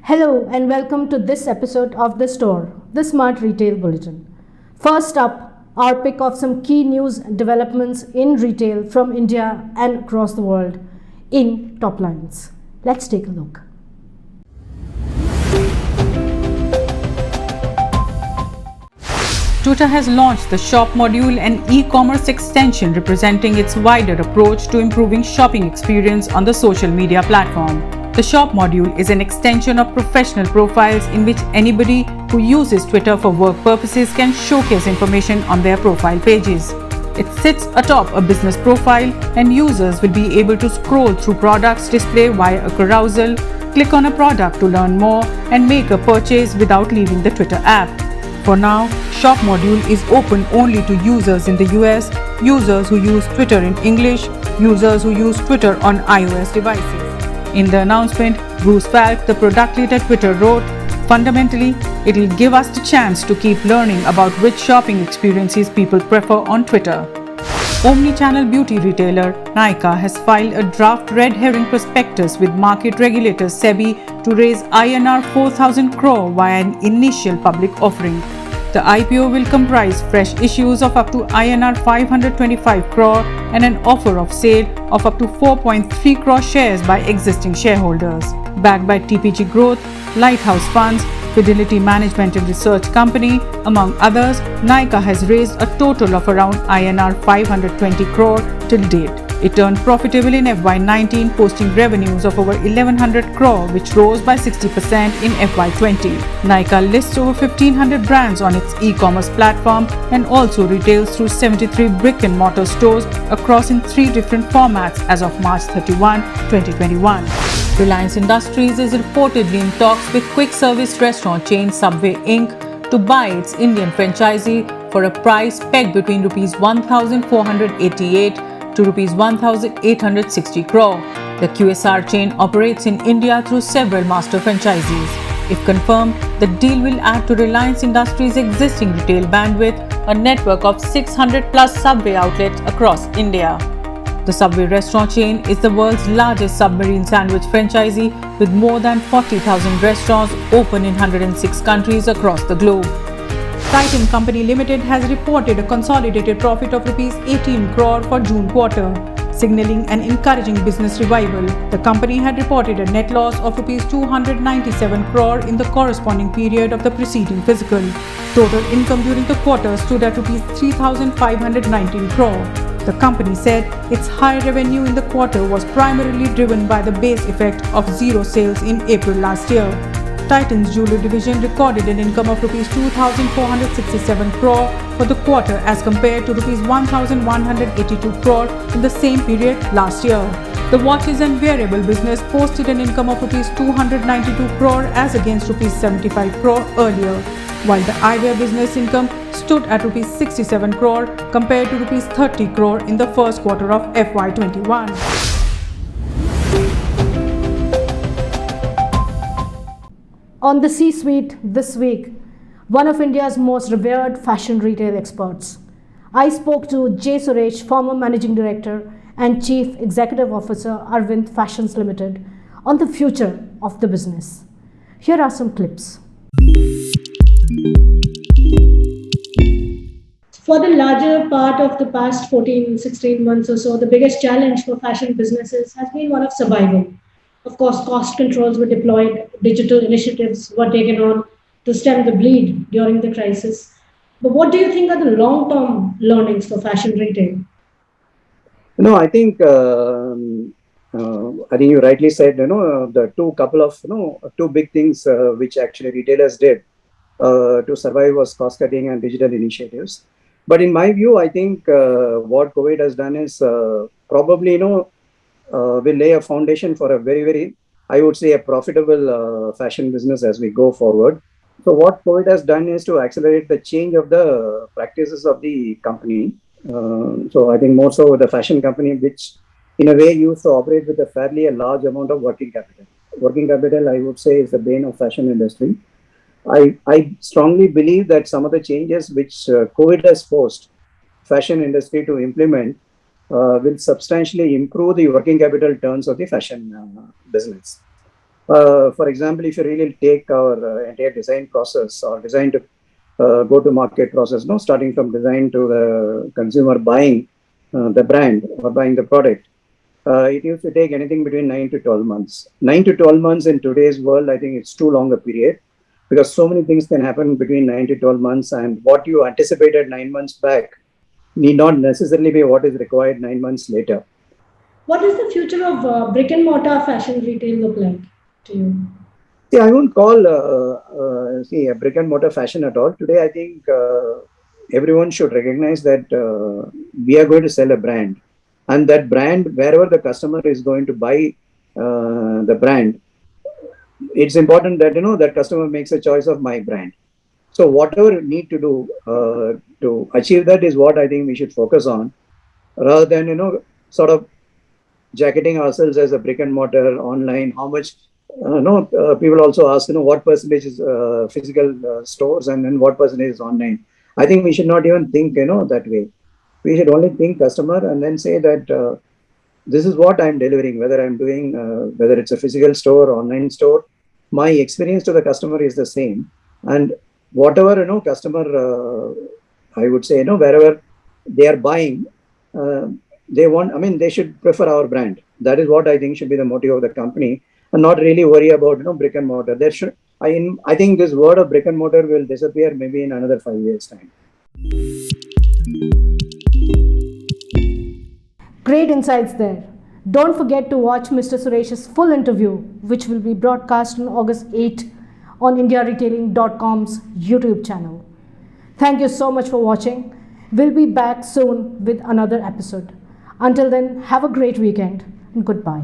Hello and welcome to this episode of The Store, the Smart Retail Bulletin. First up, our pick of some key news and developments in retail from India and across the world in top lines. Let's take a look. Twitter has launched the Shop module, an e-commerce extension representing its wider approach to improving shopping experience on the social media platform. The Shop module is an extension of professional profiles in which anybody who uses Twitter for work purposes can showcase information on their profile pages. It sits atop a business profile and users will be able to scroll through products displayed via a carousel, click on a product to learn more, and make a purchase without leaving the Twitter app. For now, Shop module is open only to users in the US, users who use Twitter in English, users who use Twitter on iOS devices. In the announcement, Bruce Falk, the product lead at Twitter, wrote, "Fundamentally, it'll give us the chance to keep learning about which shopping experiences people prefer on Twitter." Omnichannel beauty retailer Nykaa has filed a draft red herring prospectus with market regulator SEBI to raise INR 4,000 crore via an initial public offering. The IPO will comprise fresh issues of up to INR 525 crore and an offer of sale of up to 4.3 crore shares by existing shareholders. Backed by TPG Growth, Lighthouse Funds, Fidelity Management and Research Company, among others, Nykaa has raised a total of around INR 520 crore till date. It turned profitable in FY19, posting revenues of over 1100 crore, which rose by 60% in FY20. Nykaa lists over 1500 brands on its e-commerce platform and also retails through 73 brick-and-mortar stores across in 3 different formats as of March 31, 2021. Reliance Industries is reportedly in talks with quick service restaurant chain Subway Inc. to buy its Indian franchisee for a price pegged between Rs 1,488 to Rs 1,860 crore. The QSR chain operates in India through several master franchisees. If confirmed, the deal will add to Reliance Industries' existing retail bandwidth, a network of 600 plus Subway outlets across India. The Subway restaurant chain is the world's largest submarine sandwich franchisee with more than 40,000 restaurants open in 106 countries across the globe. Titan Company Limited has reported a consolidated profit of Rs 18 crore for June quarter, signaling an encouraging business revival. The company had reported a net loss of Rs 297 crore in the corresponding period of the preceding fiscal. Total income during the quarter stood at Rs 3,519 crore. The company said its high revenue in the quarter was primarily driven by the base effect of zero sales in April last year. Titan's jewelry division recorded an income of Rs 2,467 crore for the quarter as compared to Rs 1,182 crore in the same period last year. The watches and wearable business posted an income of Rs 292 crore as against Rs 75 crore earlier, while the eyewear business income stood at Rs 67 crore compared to Rs 30 crore in the first quarter of FY21. On the C-suite this week, one of India's most revered fashion retail experts. I spoke to J. Suresh, former Managing Director and Chief Executive Officer, Arvind Fashions Limited, on the future of the business. Here are some clips. For the larger part of the past 14-16 months or so, the biggest challenge for fashion businesses has been one of survival. Of course, cost controls were deployed, digital initiatives were taken on to stem the bleed during the crisis. But what do you think are the long-term learnings for fashion retail? No, I think you rightly said, the two big things which actually retailers did to survive was cost cutting and digital initiatives. But in my view, I think what COVID has done is probably, will lay a foundation for a very, I would say, a profitable fashion business as we go forward. So what COVID has done is to accelerate the change of the practices of the company. So I think more so the fashion company, which in a way used to operate with a large amount of working capital. Working capital, I would say, is the bane of fashion industry. I strongly believe that some of the changes which COVID has forced fashion industry to implement will substantially improve the working capital turns of the fashion business. For example, if you really take our entire design process or design to go to market process, no, starting from design to the consumer buying the brand or buying the product, it used to take anything between 9 to 12 months. 9 to 12 months in today's world, I think it's too long a period because so many things can happen between 9 to 12 months, and what you anticipated 9 months back need not necessarily be what is required 9 months later. What does the future of brick and mortar fashion retail look like to you? See, I won't call see a brick and mortar fashion at all. Today, I think everyone should recognize that we are going to sell a brand, and that brand, wherever the customer is going to buy the brand, it's important that that customer makes a choice of my brand. So whatever you need to do to achieve that is what I think we should focus on, rather than sort of jacketing ourselves as a brick and mortar online. How much no people also ask what percentage is physical stores and then what percentage is online. I think we should not even think that way. We should only think customer and then say that this is what I'm delivering, whether I'm doing whether it's a physical store or online store. My experience to the customer is the same, and whatever customer I would say wherever they are buying, uh, they want, I mean, they should prefer our brand. That is what I think should be the motive of the company, and not really worry about brick and mortar. There should I think this word of brick and mortar will disappear maybe in another 5 years time. Great insights there. Don't forget to watch Mr. Suresh's full interview, which will be broadcast on August 8 on Indiaretailing.com's YouTube channel. Thank you so much for watching. We'll be back soon with another episode. Until then, have a great weekend and goodbye.